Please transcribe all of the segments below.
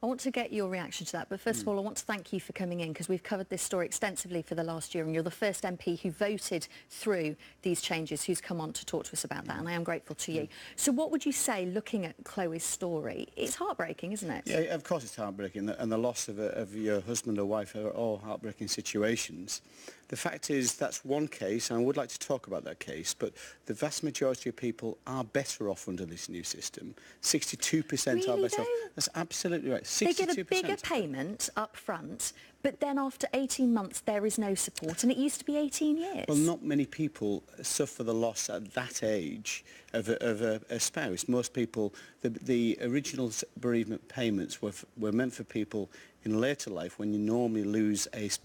I want to get your reaction to that, but first of all, I want to thank you for coming in, because we've covered this story extensively for the last year, and you're the first MP who voted through these changes, who's come on to talk to us about that, and I am grateful to you. So what would you say, looking at Chloe's story? It's heartbreaking, isn't it? Yeah, of course it's heartbreaking, and the loss of your husband or wife are all heartbreaking situations. The fact is, that's one case, and I would like to talk about that case, but the vast majority of people are better off under this new system. 62% are better off. That's absolutely right. 62%. They get a bigger payment up front, but then after 18 months there is no support, and it used to be 18 years. Well, not many people suffer the loss at that age of a spouse. Most people, the original bereavement payments were meant for people in later life, when you normally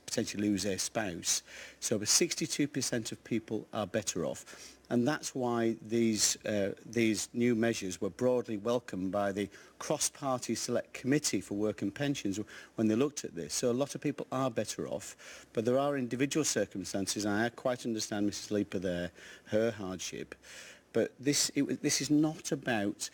potentially lose a spouse. So 62% of people are better off. And that's why these new measures were broadly welcomed by the cross-party select committee for work and pensions when they looked at this. So a lot of people are better off, but there are individual circumstances, and I quite understand Mrs. Leaper there, her hardship. But this is not about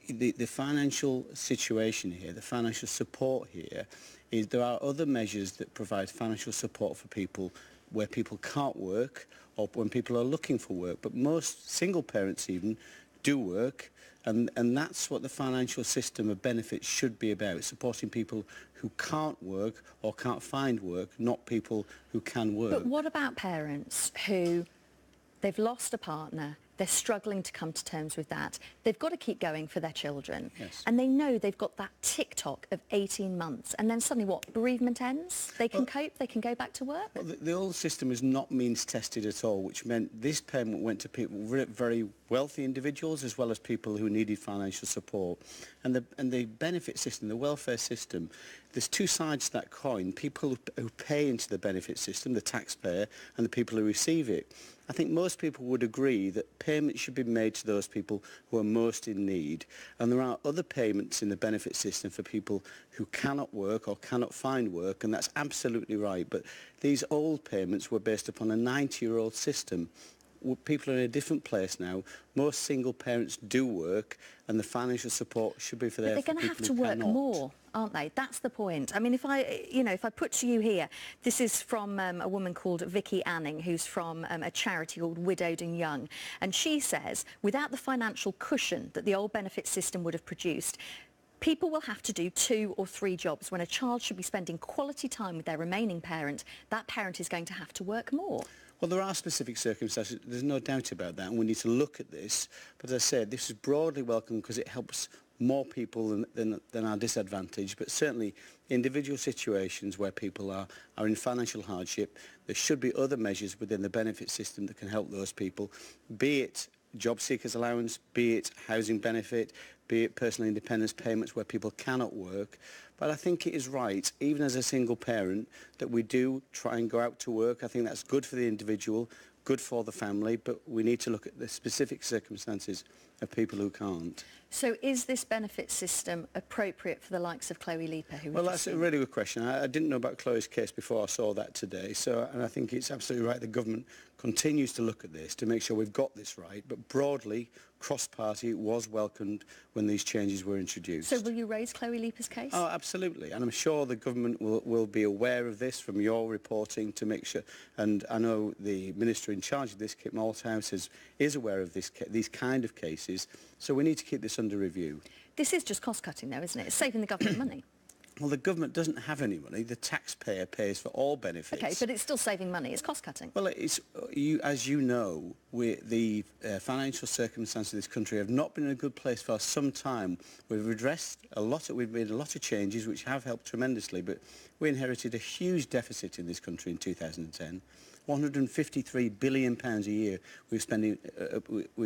the financial situation here, the financial support here. There are other measures that provide financial support for people where people can't work or when people are looking for work. But most single parents even do work, and that's what the financial system of benefits should be about, supporting people who can't work or can't find work, not people who can work. But what about parents who, they've lost a partner, they're struggling to come to terms with that. They've got to keep going for their children. Yes. And they know they've got that tick-tock of 18 months. And then suddenly, what, bereavement ends? They can cope? They can go back to work? Well, the old system was not means-tested at all, which meant this payment went to people, very wealthy individuals, as well as people who needed financial support. And the benefit system, the welfare system, there's two sides to that coin. People who pay into the benefit system, the taxpayer, and the people who receive it. I think most people would agree that payments should be made to those people who are most in need. And there are other payments in the benefit system for people who cannot work or cannot find work, and that's absolutely right. But these old payments were based upon a 90-year-old system. People are in a different place now. Most single parents do work, and the financial support should be for their people who cannot. They're going to have to work more, aren't they? That's the point. I mean, if I put to you here, this is from a woman called Vicky Anning, who's from a charity called Widowed and Young, and she says, without the financial cushion that the old benefit system would have produced, people will have to do 2 or 3 jobs. When a child should be spending quality time with their remaining parent, that parent is going to have to work more. Well, there are specific circumstances, there's no doubt about that, and we need to look at this. But as I said, this is broadly welcome because it helps more people than are disadvantaged, but certainly individual situations where people are in financial hardship, there should be other measures within the benefit system that can help those people, be it job seekers allowance, be it housing benefit, be it personal independence payments where people cannot work. But I think it is right, even as a single parent, that we do try and go out to work. I think that's good for the individual, good for the family, but we need to look at the specific circumstances of people who can't. So is this benefit system appropriate for the likes of Chloe Leaper? Well, that's a really good question. I didn't know about Chloe's case before I saw that today, and I think it's absolutely right. The government continues to look at this to make sure we've got this right, but broadly, cross-party was welcomed when these changes were introduced. So will you raise Chloe Leaper's case? Oh, absolutely, and I'm sure the government will be aware of this from your reporting to make sure, and I know the Minister in charge of this, Kit Malthouse, is aware of these kind of cases, so we need to keep this under review. This is just cost-cutting though, isn't it? It's saving the government money. Well, the government doesn't have any money. The taxpayer pays for all benefits. OK, but it's still saving money. It's cost-cutting. Well, as you know, the financial circumstances of this country have not been in a good place for some time. We've addressed we've made a lot of changes which have helped tremendously, but we inherited a huge deficit in this country in 2010. £153 billion a year we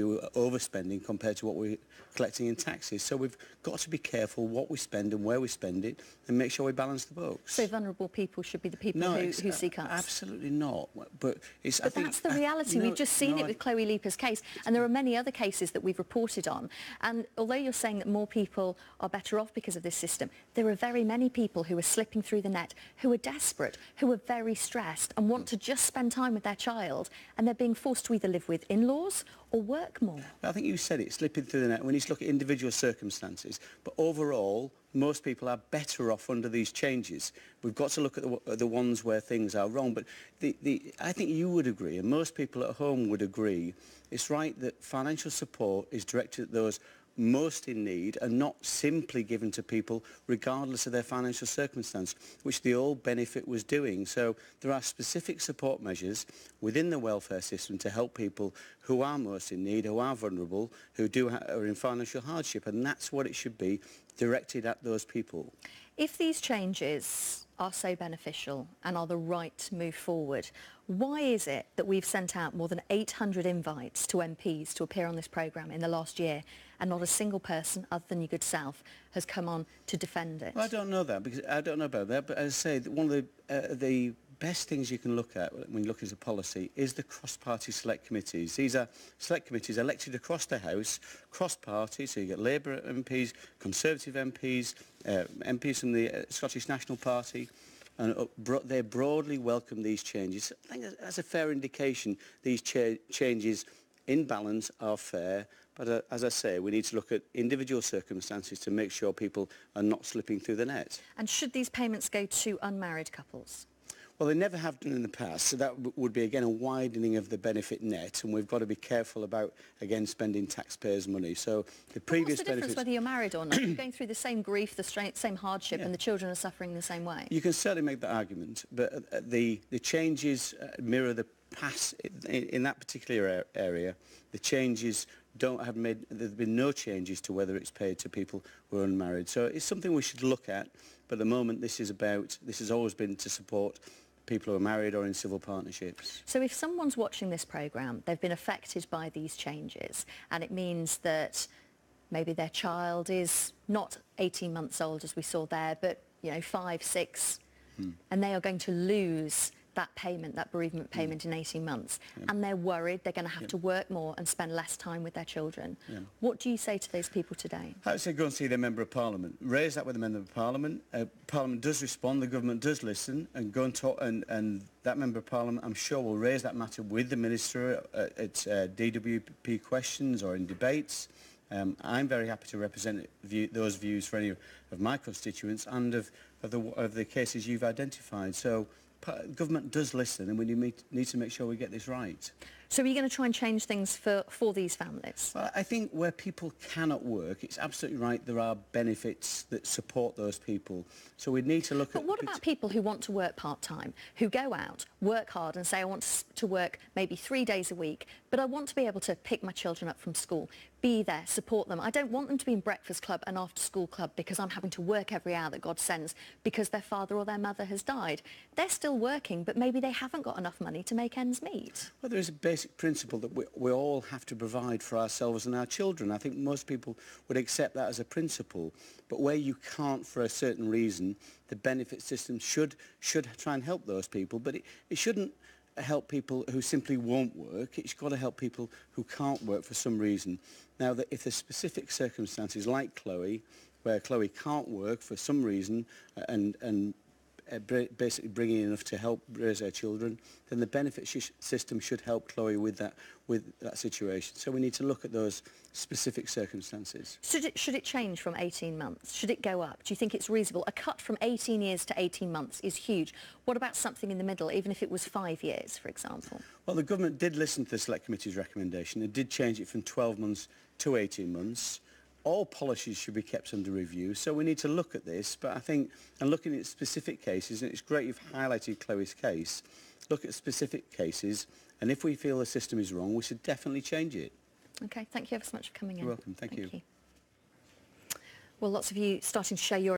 were overspending compared to what we were collecting in taxes. So we've got to be careful what we spend and where we spend it and make sure we balance the books. So vulnerable people should be the people who see cuts? Absolutely not. But that's the reality. We've just seen it with Chloe Leaper's case, and there are many other cases that we've reported on. And although you're saying that more people are better off because of this system, there are very many people who are slipping through the net, who are desperate, who are very stressed and want to just spend spend time with their child and they're being forced to either live with in-laws or work more. I think you said it, slipping through the net. We need to look at individual circumstances. But overall, most people are better off under these changes. We've got to look at the ones where things are wrong. But I think you would agree, and most people at home would agree, it's right that financial support is directed at those most in need and not simply given to people regardless of their financial circumstance, which the old benefit was doing. So there are specific support measures within the welfare system to help people who are most in need, who are vulnerable, who are in financial hardship, and that's what it should be, directed at those people. If these changes are so beneficial and are the right move forward, why is it that we've sent out more than 800 invites to MPs to appear on this programme in the last year and not a single person other than your good self has come on to defend it? Well, I don't know that, because I don't know about that, but as I say, one of the best things you can look at when you look at a policy is the cross-party select committees. These are select committees elected across the House, cross-party, so you get Labour MPs, Conservative MPs, MPs from the Scottish National Party, and they broadly welcome these changes. I think that's a fair indication these changes in balance are fair, but as I say, we need to look at individual circumstances to make sure people are not slipping through the net. And should these payments go to unmarried couples? Well, they never have done in the past, so that would be, again, a widening of the benefit net, and we've got to be careful about, again, spending taxpayers' money. So the previous What's the difference whether you're married or not? You're going through the same grief, the same hardship, and the children are suffering the same way. You can certainly make that argument, but the changes mirror the past in that particular area. The changes there's been no changes to whether it's paid to people who are unmarried. So it's something we should look at, but at the moment this has always been to support people who are married or in civil partnerships. So if someone's watching this programme, they've been affected by these changes, and it means that maybe their child is not 18 months old as we saw there, but 5, 6, and they are going to lose that payment, that bereavement payment in 18 months, and they're worried they're going to have to work more and spend less time with their children. What do you say to those people today? I would say go and see their Member of Parliament. Raise that with the Member of Parliament. Parliament does respond, the government does listen, and go and talk, and that Member of Parliament, I'm sure, will raise that matter with the Minister at DWP questions or in debates. I'm very happy to represent those views for any of my constituents and of the cases you've identified. So government does listen, and we need to make sure we get this right. So are you going to try and change things for these families? Well, I think where people cannot work, it's absolutely right, there are benefits that support those people. So we need to look at... But what about people who want to work part-time, who go out, work hard and say, I want to work maybe 3 days a week, but I want to be able to pick my children up from school, be there, support them. I don't want them to be in breakfast club and after school club because I'm having to work every hour that God sends because their father or their mother has died. They're still working, but maybe they haven't got enough money to make ends meet. Well, there is a basic principle that we all have to provide for ourselves and our children. I think most people would accept that as a principle, but where you can't for a certain reason, the benefit system should try and help those people, but it shouldn't help people who simply won't work. It's got to help people who can't work for some reason. Now, that if there's specific circumstances like Chloe, where Chloe can't work for some reason and basically bringing enough to help raise her children, then the benefit system should help Chloe with that situation. So we need to look at those specific circumstances. Should it change from 18 months? Should it go up? Do you think it's reasonable? A cut from 18 years to 18 months is huge. What about something in the middle, even if it was 5 years, for example? Well, the government did listen to the Select Committee's recommendation. It did change it from 12 months to 18 months. All policies should be kept under review, so we need to look at this, but I think, and looking at specific cases, and it's great you've highlighted Chloe's case, look at specific cases, and if we feel the system is wrong, we should definitely change it. Okay, thank you ever so much for coming in. You're welcome, thank you. Well, lots of you starting to share your